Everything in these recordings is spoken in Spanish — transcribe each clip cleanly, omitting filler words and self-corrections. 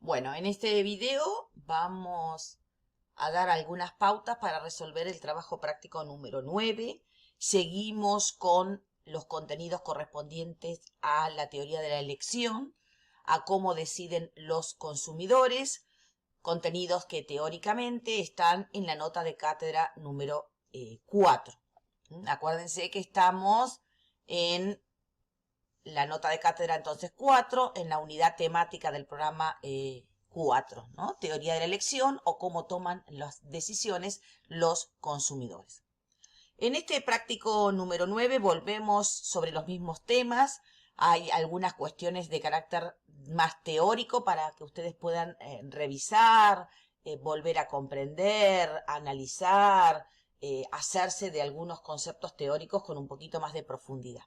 Bueno, en este video vamos a dar algunas pautas para resolver el trabajo práctico número 9. Seguimos con los contenidos correspondientes a la teoría de la elección, a cómo deciden los consumidores, contenidos que teóricamente están en la nota de cátedra número 4. Acuérdense que estamos en la nota de cátedra entonces 4, en la unidad temática del programa 4, ¿no? Teoría de la elección o cómo toman las decisiones los consumidores. En este práctico número 9 volvemos sobre los mismos temas. Hay algunas cuestiones de carácter más teórico para que ustedes puedan revisar, volver a comprender, analizar, hacerse de algunos conceptos teóricos con un poquito más de profundidad.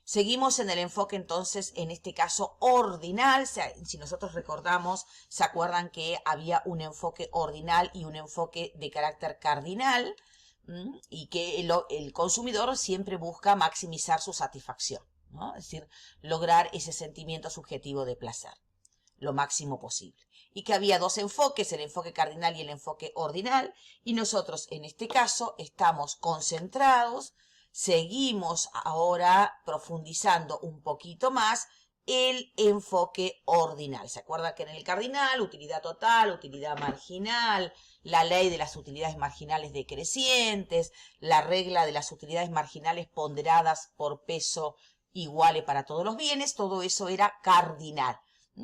Seguimos en el enfoque entonces, en este caso, ordinal. Si nosotros recordamos, se acuerdan que había un enfoque ordinal y un enfoque de carácter cardinal, y que el consumidor siempre busca maximizar su satisfacción, ¿no? Es decir, lograr ese sentimiento subjetivo de placer lo máximo posible. Y que había dos enfoques, el enfoque cardinal y el enfoque ordinal, y nosotros en este caso estamos concentrados. Seguimos ahora profundizando un poquito más el enfoque ordinal. ¿Se acuerdan que en el cardinal, utilidad total, utilidad marginal, la ley de las utilidades marginales decrecientes, la regla de las utilidades marginales ponderadas por peso iguales para todos los bienes? Todo eso era cardinal,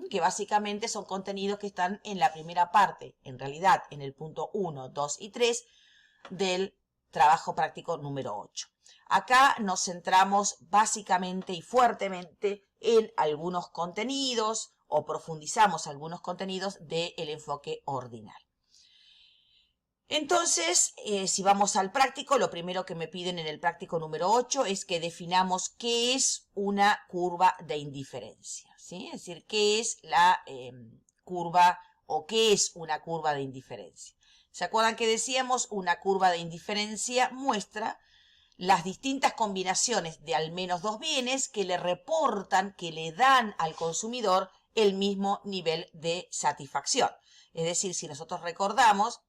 que básicamente son contenidos que están en la primera parte, en realidad en el punto 1, 2 y 3 del trabajo práctico número 8. Acá nos centramos básicamente y fuertemente en algunos contenidos o profundizamos algunos contenidos del enfoque ordinal. Entonces, si vamos al práctico, lo primero que me piden en el práctico número 8 es que definamos qué es una curva de indiferencia, ¿sí? Es decir, qué es la curva o qué es una curva de indiferencia. ¿Se acuerdan que decíamos una curva de indiferencia muestra las distintas combinaciones de al menos dos bienes que le reportan, que le dan al consumidor el mismo nivel de satisfacción? Es decir, si nosotros recordamos,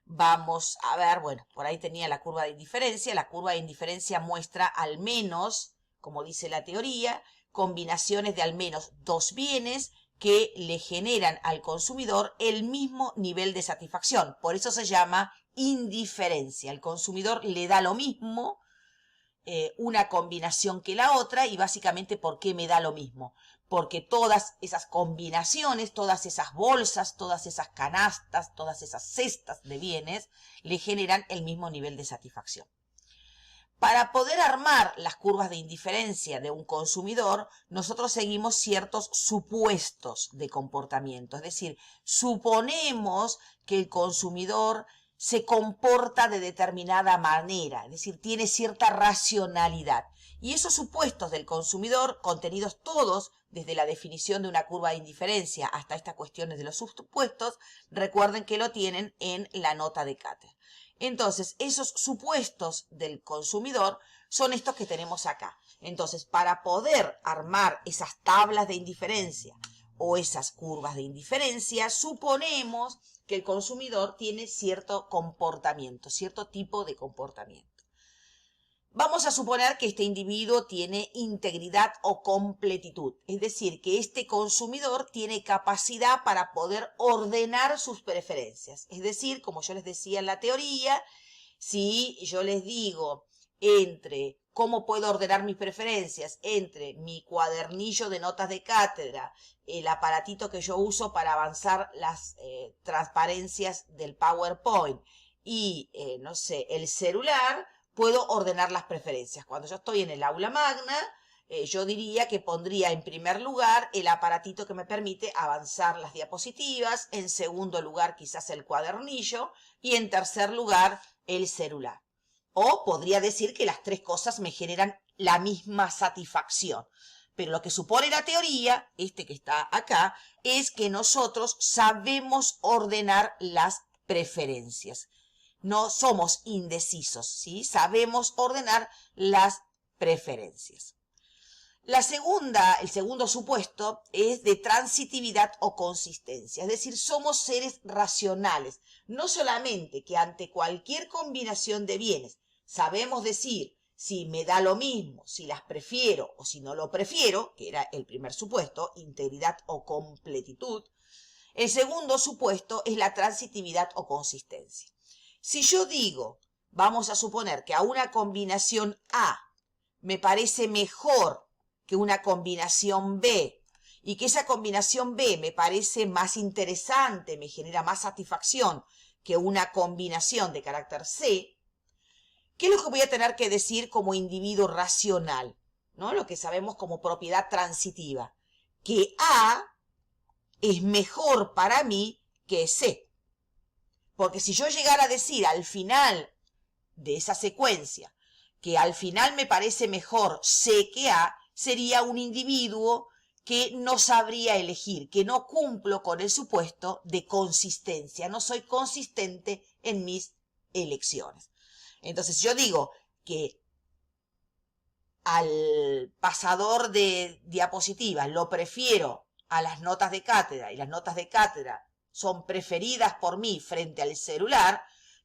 vamos a ver, bueno, por ahí tenía la curva de indiferencia. La curva de indiferencia muestra al menos, como dice la teoría, combinaciones de al menos dos bienes que le generan al consumidor el mismo nivel de satisfacción. Por eso se llama indiferencia. El consumidor le da lo mismo una combinación que la otra. Y básicamente, ¿por qué me da lo mismo? Porque todas esas combinaciones, todas esas bolsas, todas esas canastas, todas esas cestas de bienes le generan el mismo nivel de satisfacción. Para poder armar las curvas de indiferencia de un consumidor, nosotros seguimos ciertos supuestos de comportamiento. Es decir, suponemos que el consumidor se comporta de determinada manera, es decir, tiene cierta racionalidad. Y esos supuestos del consumidor, contenidos todos desde la definición de una curva de indiferencia hasta estas cuestiones de los supuestos, recuerden que lo tienen en la nota de cátedra. Entonces, esos supuestos del consumidor son estos que tenemos acá. Entonces, para poder armar esas tablas de indiferencia o esas curvas de indiferencia, suponemos que el consumidor tiene cierto comportamiento, cierto tipo de comportamiento. Vamos a suponer que este individuo tiene integridad o completitud, es decir, que este consumidor tiene capacidad para poder ordenar sus preferencias. Es decir, como yo les decía en la teoría, si yo les digo entre cómo puedo ordenar mis preferencias entre mi cuadernillo de notas de cátedra, el aparatito que yo uso para avanzar las transparencias del PowerPoint y, no sé, el celular, puedo ordenar las preferencias. Cuando yo estoy en el aula magna, yo diría que pondría en primer lugar el aparatito que me permite avanzar las diapositivas, en segundo lugar quizás el cuadernillo y en tercer lugar el celular. O podría decir que las tres cosas me generan la misma satisfacción. Pero lo que supone la teoría, este que está acá, es que nosotros sabemos ordenar las preferencias. No somos indecisos, ¿sí? Sabemos ordenar las preferencias. El segundo supuesto es de transitividad o consistencia, es decir, somos seres racionales, no solamente que ante cualquier combinación de bienes sabemos decir si me da lo mismo, si las prefiero o si no lo prefiero, que era el primer supuesto, integridad o completitud. El segundo supuesto es la transitividad o consistencia. Si yo digo, vamos a suponer que a una combinación A me parece mejor que una combinación B y que esa combinación B me parece más interesante, me genera más satisfacción que una combinación de carácter C, ¿qué es lo que voy a tener que decir como individuo racional? ¿No? Lo que sabemos como propiedad transitiva. Que A es mejor para mí que C. Porque si yo llegara a decir al final de esa secuencia que al final me parece mejor C que A, sería un individuo que no sabría elegir, que no cumplo con el supuesto de consistencia, no soy consistente en mis elecciones. Entonces yo digo que al pasador de diapositivas lo prefiero a las notas de cátedra y las notas de cátedra son preferidas por mí frente al celular,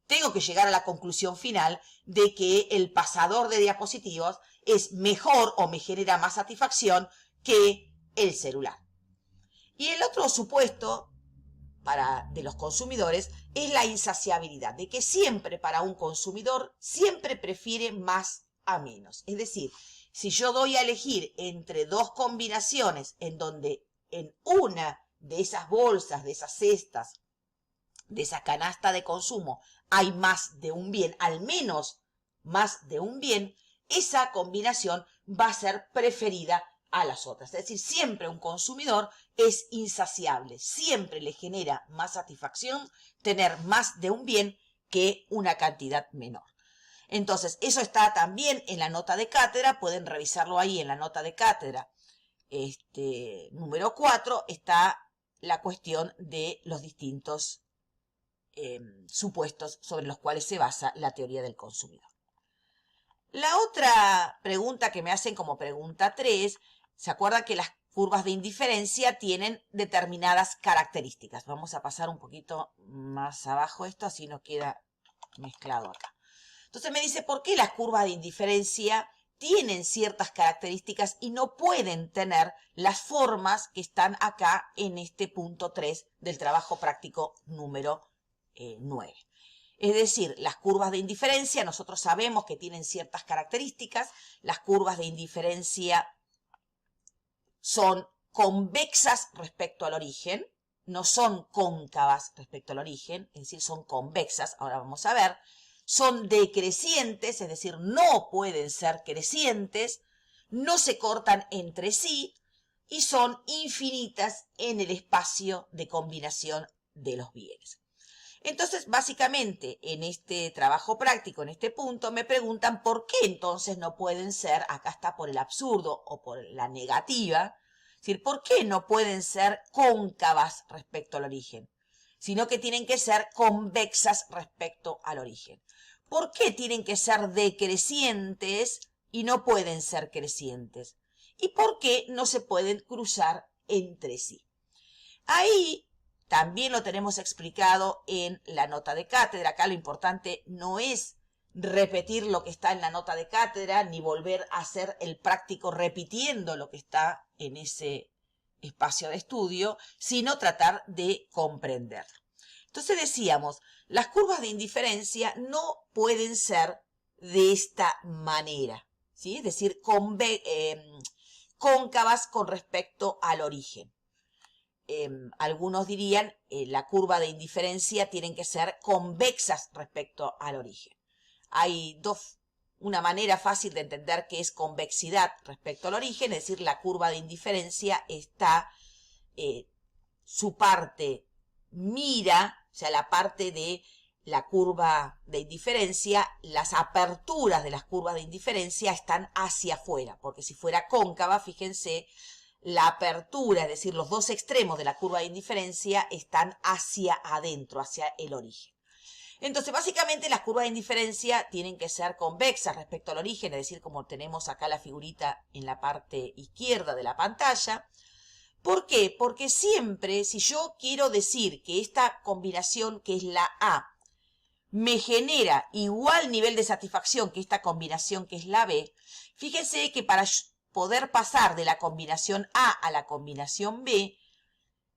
tengo que llegar a la conclusión final de que el pasador de diapositivas es mejor o me genera más satisfacción que el celular. Y el otro supuesto de los consumidores es la insaciabilidad, de que siempre para un consumidor siempre prefiere más a menos. Es decir, si yo doy a elegir entre dos combinaciones en donde en una de esas bolsas, de esas cestas, de esa canasta de consumo hay más de un bien, al menos más de un bien, esa combinación va a ser preferida a las otras. Es decir, siempre un consumidor es insaciable, siempre le genera más satisfacción tener más de un bien que una cantidad menor. Entonces, eso está también en la nota de cátedra, pueden revisarlo ahí en la nota de cátedra. Número 4 está la cuestión de los distintos supuestos sobre los cuales se basa la teoría del consumidor. La otra pregunta que me hacen como pregunta 3, ¿se acuerdan que las curvas de indiferencia tienen determinadas características? Vamos a pasar un poquito más abajo esto, así no queda mezclado acá. Entonces me dice, ¿por qué las curvas de indiferencia tienen ciertas características y no pueden tener las formas que están acá en este punto 3 del trabajo práctico número 9? Es decir, las curvas de indiferencia, nosotros sabemos que tienen ciertas características. Las curvas de indiferencia son convexas respecto al origen, no son cóncavas respecto al origen, es decir, son convexas, ahora vamos a ver. Son decrecientes, es decir, no pueden ser crecientes, no se cortan entre sí y son infinitas en el espacio de combinación de los bienes. Entonces, básicamente, en este trabajo práctico, en este punto, me preguntan por qué entonces no pueden ser, acá está por el absurdo o por la negativa, es decir, ¿por qué no pueden ser cóncavas respecto al origen? Sino que tienen que ser convexas respecto al origen. ¿Por qué tienen que ser decrecientes y no pueden ser crecientes? ¿Y por qué no se pueden cruzar entre sí? Ahí también lo tenemos explicado en la nota de cátedra. Acá lo importante no es repetir lo que está en la nota de cátedra, ni volver a hacer el práctico repitiendo lo que está en ese espacio de estudio, sino tratar de comprenderlo. Entonces decíamos, las curvas de indiferencia no pueden ser de esta manera, ¿sí? Es decir, cóncavas con respecto al origen. Algunos dirían la curva de indiferencia tienen que ser convexas respecto al origen. Hay una manera fácil de entender qué es convexidad respecto al origen, es decir, la curva de indiferencia está, su parte mira, o sea, la parte de la curva de indiferencia, las aperturas de las curvas de indiferencia están hacia afuera, porque si fuera cóncava, fíjense, la apertura, es decir, los dos extremos de la curva de indiferencia están hacia adentro, hacia el origen. Entonces, básicamente las curvas de indiferencia tienen que ser convexas respecto al origen, es decir, como tenemos acá la figurita en la parte izquierda de la pantalla. ¿Por qué? Porque siempre, si yo quiero decir que esta combinación, que es la A, me genera igual nivel de satisfacción que esta combinación, que es la B, fíjense que para poder pasar de la combinación A a la combinación B,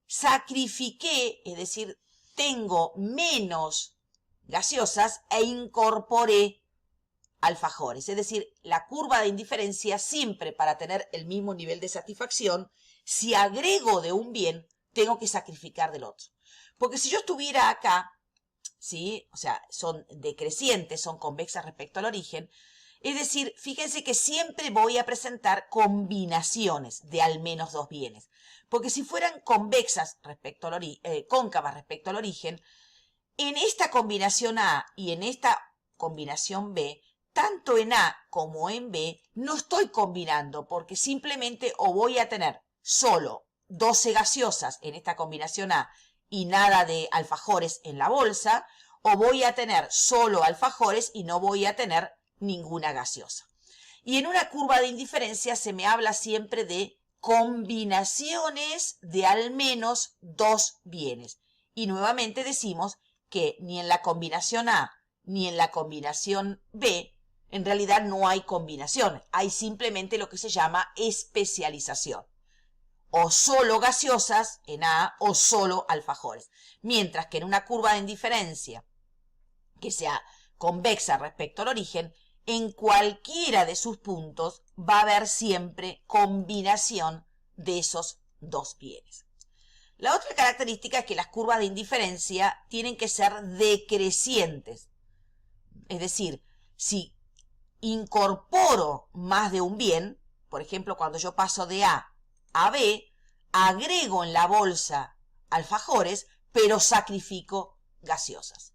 sacrifiqué, es decir, tengo menos gaseosas e incorporé alfajores. Es decir, la curva de indiferencia siempre, para tener el mismo nivel de satisfacción, si agrego de un bien, tengo que sacrificar del otro. Porque si yo estuviera acá, ¿sí? O sea, son decrecientes, son convexas respecto al origen. Es decir, fíjense que siempre voy a presentar combinaciones de al menos dos bienes. Porque si fueran convexas respecto al cóncavas respecto al origen, en esta combinación A y en esta combinación B, tanto en A como en B, no estoy combinando porque simplemente o voy a tener solo 12 gaseosas en esta combinación A y nada de alfajores en la bolsa, o voy a tener solo alfajores y no voy a tener ninguna gaseosa. Y en una curva de indiferencia se me habla siempre de combinaciones de al menos dos bienes. Y nuevamente decimos que ni en la combinación A ni en la combinación B, en realidad no hay combinación, hay simplemente lo que se llama especialización. O solo gaseosas en A o solo alfajores. Mientras que en una curva de indiferencia que sea convexa respecto al origen, en cualquiera de sus puntos va a haber siempre combinación de esos dos bienes. La otra característica es que las curvas de indiferencia tienen que ser decrecientes. Es decir, si incorporo más de un bien, por ejemplo, cuando yo paso de A a B, agrego en la bolsa alfajores, pero sacrifico gaseosas.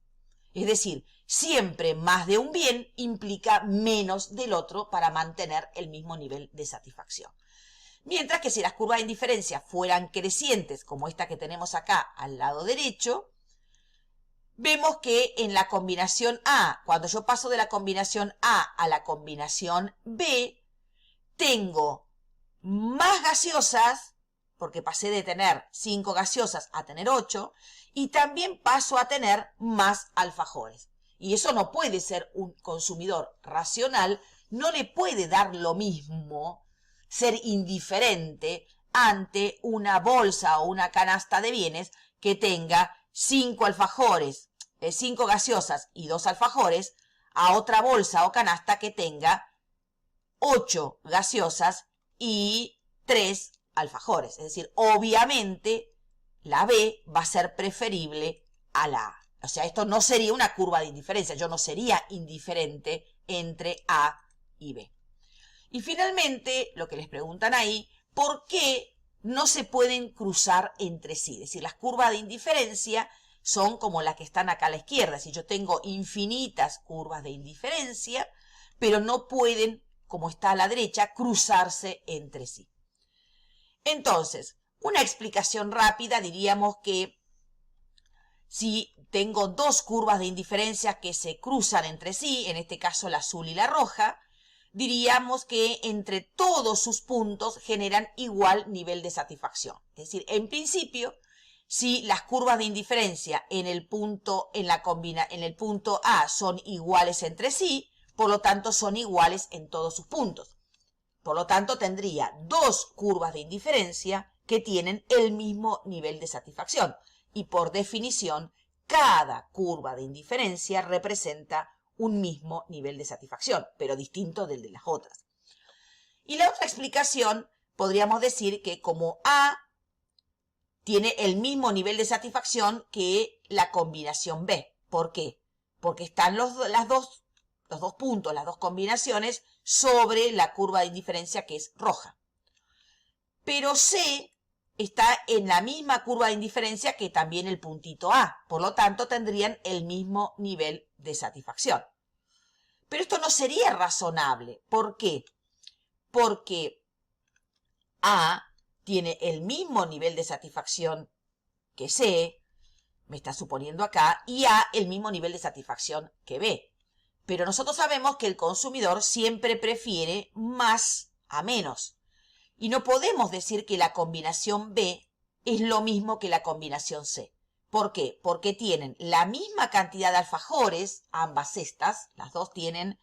Es decir, siempre más de un bien implica menos del otro para mantener el mismo nivel de satisfacción. Mientras que si las curvas de indiferencia fueran crecientes, como esta que tenemos acá al lado derecho, vemos que en la combinación A, cuando yo paso de la combinación A a la combinación B, tengo más gaseosas, porque pasé de tener 5 gaseosas a tener 8, y también paso a tener más alfajores. Y eso no puede ser un consumidor racional, no le puede dar lo mismo, ser indiferente ante una bolsa o una canasta de bienes que tenga 5 alfajores, 5 gaseosas y 2 alfajores, a otra bolsa o canasta que tenga 8 gaseosas y 3 alfajores. Es decir, obviamente la B va a ser preferible a la A. O sea, esto no sería una curva de indiferencia. Yo no sería indiferente entre A y B. Y finalmente, lo que les preguntan ahí, ¿por qué no se pueden cruzar entre sí? Es decir, las curvas de indiferencia son como las que están acá a la izquierda. Es decir, yo tengo infinitas curvas de indiferencia, pero no pueden, como está a la derecha, cruzarse entre sí. Entonces, una explicación rápida, diríamos que si tengo dos curvas de indiferencia que se cruzan entre sí, en este caso la azul y la roja, diríamos que entre todos sus puntos generan igual nivel de satisfacción. Es decir, en principio, si las curvas de indiferencia en el punto A son iguales entre sí, por lo tanto son iguales en todos sus puntos. Por lo tanto, tendría dos curvas de indiferencia que tienen el mismo nivel de satisfacción. Y por definición, cada curva de indiferencia representa un mismo nivel de satisfacción, pero distinto del de las otras. Y la otra explicación, podríamos decir que como A tiene el mismo nivel de satisfacción que la combinación B. ¿Por qué? Porque están los dos puntos, las dos combinaciones, sobre la curva de indiferencia que es roja. Pero C está en la misma curva de indiferencia que también el puntito A. Por lo tanto, tendrían el mismo nivel de satisfacción. Pero esto no sería razonable. ¿Por qué? Porque A tiene el mismo nivel de satisfacción que C, me está suponiendo acá, y A el mismo nivel de satisfacción que B. Pero nosotros sabemos que el consumidor siempre prefiere más a menos. Y no podemos decir que la combinación B es lo mismo que la combinación C. ¿Por qué? Porque tienen la misma cantidad de alfajores, ambas cestas, las dos tienen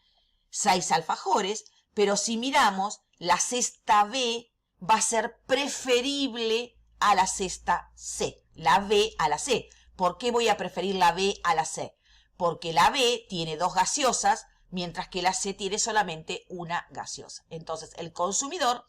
6 alfajores, pero si miramos, la cesta B va a ser preferible a la cesta C, la B a la C. ¿Por qué voy a preferir la B a la C? Porque la B tiene 2 gaseosas, mientras que la C tiene solamente una gaseosa. Entonces, el consumidor,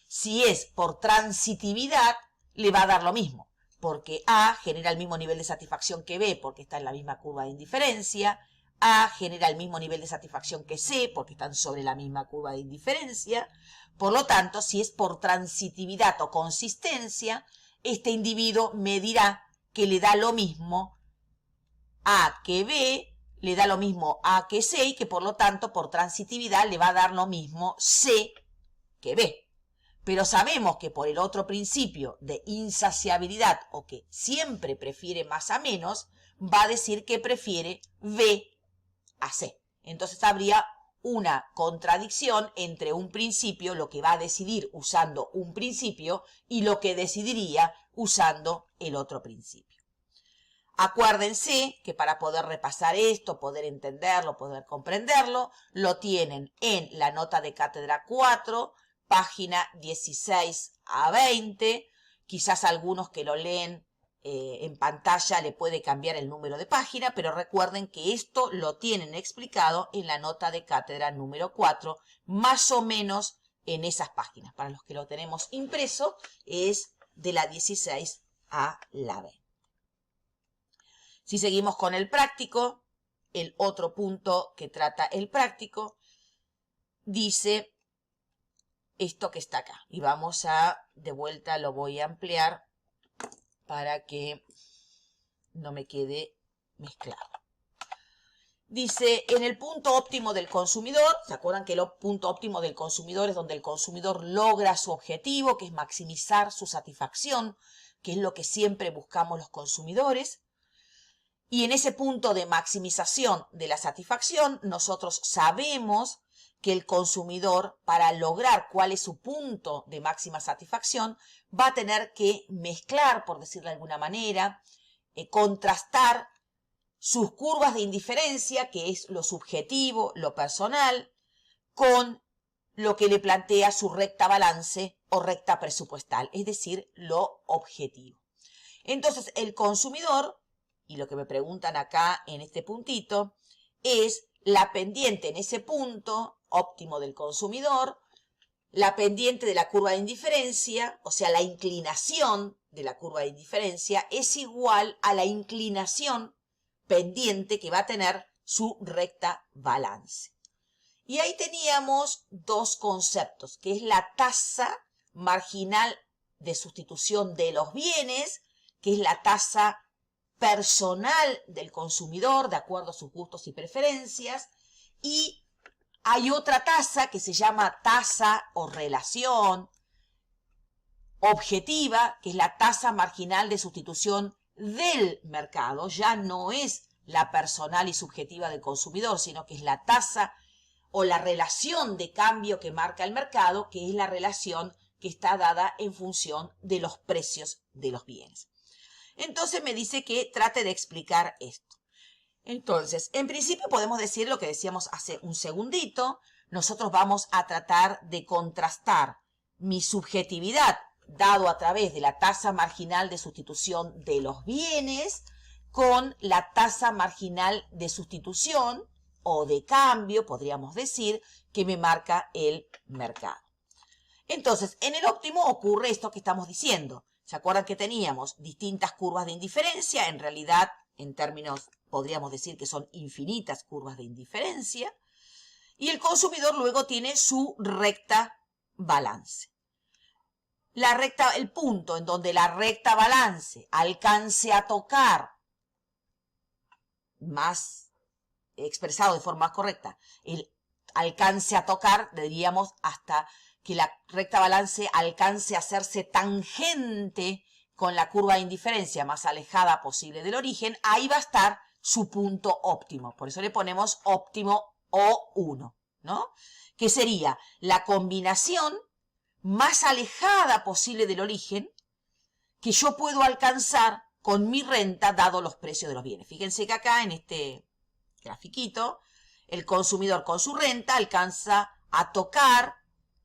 si es por transitividad, le va a dar lo mismo, porque A genera el mismo nivel de satisfacción que B, porque está en la misma curva de indiferencia. A genera el mismo nivel de satisfacción que C, porque están sobre la misma curva de indiferencia. Por lo tanto, si es por transitividad o consistencia, este individuo me dirá que le da lo mismo A que B, le da lo mismo A que C, y que por lo tanto, por transitividad, le va a dar lo mismo C que B. Pero sabemos que por el otro principio de insaciabilidad, o que siempre prefiere más a menos, va a decir que prefiere B a C. Entonces habría una contradicción entre un principio, lo que va a decidir usando un principio, y lo que decidiría usando el otro principio. Acuérdense que para poder repasar esto, poder entenderlo, poder comprenderlo, lo tienen en la nota de cátedra 4, página 16 a 20. Quizás algunos que lo leen en pantalla le puede cambiar el número de página, pero recuerden que esto lo tienen explicado en la nota de cátedra número 4, más o menos en esas páginas. Para los que lo tenemos impreso, es de la 16 a la 20. Si seguimos con el práctico, el otro punto que trata el práctico dice esto que está acá. Y vamos a, de vuelta lo voy a ampliar para que no me quede mezclado. Dice, en el punto óptimo del consumidor, ¿se acuerdan que el punto óptimo del consumidor es donde el consumidor logra su objetivo, que es maximizar su satisfacción, que es lo que siempre buscamos los consumidores? Y en ese punto de maximización de la satisfacción, nosotros sabemos que el consumidor, para lograr cuál es su punto de máxima satisfacción, va a tener que mezclar, por decirlo de alguna manera, contrastar sus curvas de indiferencia, que es lo subjetivo, lo personal, con lo que le plantea su recta balance o recta presupuestal, es decir, lo objetivo. Entonces, el consumidor, y lo que me preguntan acá en este puntito, es la pendiente en ese punto óptimo del consumidor, la pendiente de la curva de indiferencia, o sea, la inclinación de la curva de indiferencia es igual a la inclinación pendiente que va a tener su recta balance. Y ahí teníamos dos conceptos, que es la tasa marginal de sustitución de los bienes, que es la tasa personal del consumidor de acuerdo a sus gustos y preferencias, y hay otra tasa que se llama tasa o relación objetiva, que es la tasa marginal de sustitución del mercado. Ya no es la personal y subjetiva del consumidor, sino que es la tasa o la relación de cambio que marca el mercado, que es la relación que está dada en función de los precios de los bienes. Entonces me dice que trate de explicar esto. Entonces, en principio podemos decir lo que decíamos hace un segundito. Nosotros vamos a tratar de contrastar mi subjetividad, dado a través de la tasa marginal de sustitución de los bienes, con la tasa marginal de sustitución o de cambio, podríamos decir, que me marca el mercado. Entonces, en el óptimo ocurre esto que estamos diciendo. ¿Se acuerdan que teníamos distintas curvas de indiferencia? En realidad, en términos, podríamos decir que son infinitas curvas de indiferencia. Y el consumidor luego tiene su recta balance. El punto en donde la recta balance alcance a tocar, más expresado de forma correcta, el alcance a tocar, diríamos, hasta que la recta balance alcance a hacerse tangente con la curva de indiferencia más alejada posible del origen, ahí va a estar su punto óptimo. Por eso le ponemos óptimo O1, ¿no? Que sería la combinación más alejada posible del origen que yo puedo alcanzar con mi renta dado los precios de los bienes. Fíjense que acá en este grafiquito, el consumidor con su renta alcanza a tocar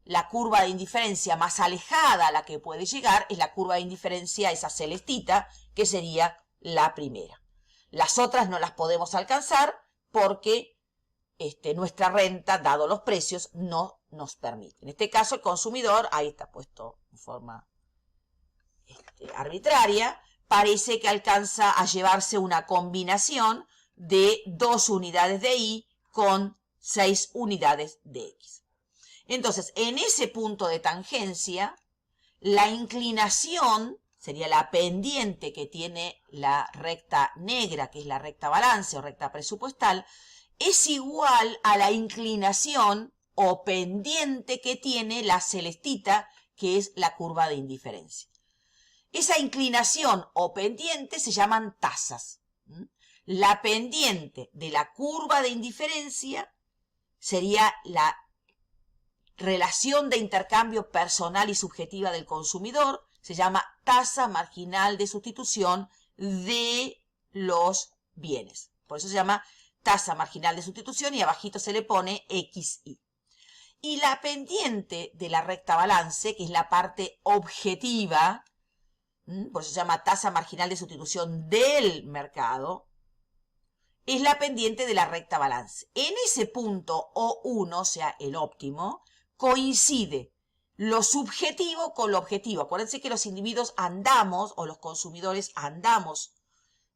la curva de indiferencia más alejada a la que puede llegar, es la curva de indiferencia, esa celestita, que sería la primera. Las otras no las podemos alcanzar porque nuestra renta, dado los precios, no nos permite. En este caso, el consumidor, ahí está puesto en forma arbitraria, parece que alcanza a llevarse una combinación de 2 unidades de Y con 6 unidades de X. Entonces, en ese punto de tangencia, la inclinación, sería la pendiente que tiene la recta negra, que es la recta balance o recta presupuestal, es igual a la inclinación o pendiente que tiene la celestita, que es la curva de indiferencia. Esa inclinación o pendiente se llaman tasas. La pendiente de la curva de indiferencia sería la relación de intercambio personal y subjetiva del consumidor, se llama tasa marginal de sustitución de los bienes. Por eso se llama tasa marginal de sustitución y abajito se le pone XY. Y la pendiente de la recta balance, que es la parte objetiva, por eso se llama tasa marginal de sustitución del mercado, es la pendiente de la recta balance. En ese punto O1, o sea, el óptimo, coincide lo subjetivo con lo objetivo. Acuérdense que los individuos andamos, o los consumidores andamos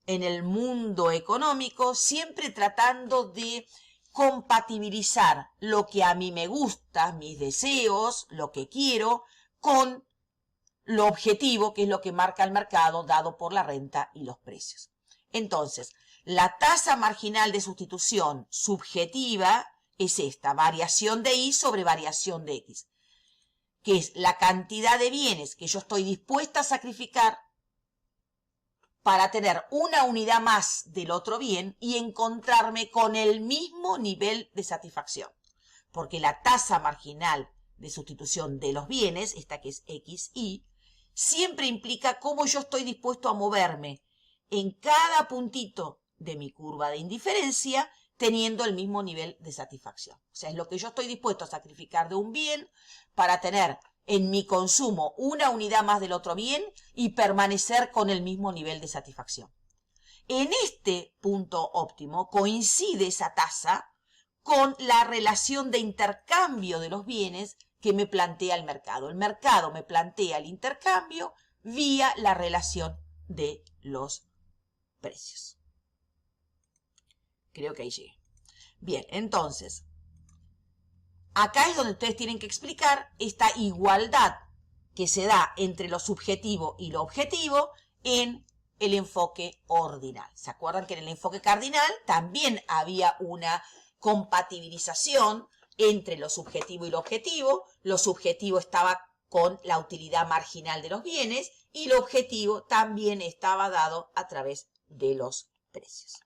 en el mundo económico, siempre tratando de compatibilizar lo que a mí me gusta, mis deseos, lo que quiero, con lo objetivo, que es lo que marca el mercado dado por la renta y los precios. Entonces, la tasa marginal de sustitución subjetiva es esta, variación de Y sobre variación de X, que es la cantidad de bienes que yo estoy dispuesta a sacrificar para tener una unidad más del otro bien y encontrarme con el mismo nivel de satisfacción. Porque la tasa marginal de sustitución de los bienes, esta que es XY, siempre implica cómo yo estoy dispuesto a moverme en cada puntito de mi curva de indiferencia teniendo el mismo nivel de satisfacción. O sea, es lo que yo estoy dispuesto a sacrificar de un bien para tener en mi consumo una unidad más del otro bien y permanecer con el mismo nivel de satisfacción. En este punto óptimo coincide esa tasa con la relación de intercambio de los bienes que me plantea el mercado. El mercado me plantea el intercambio vía la relación de los precios. Creo que ahí llegué. Bien, entonces, acá es donde ustedes tienen que explicar esta igualdad que se da entre lo subjetivo y lo objetivo en el enfoque ordinal. ¿Se acuerdan que en el enfoque cardinal también había una compatibilización entre lo subjetivo y lo objetivo? Lo subjetivo estaba con la utilidad marginal de los bienes y lo objetivo también estaba dado a través de los precios.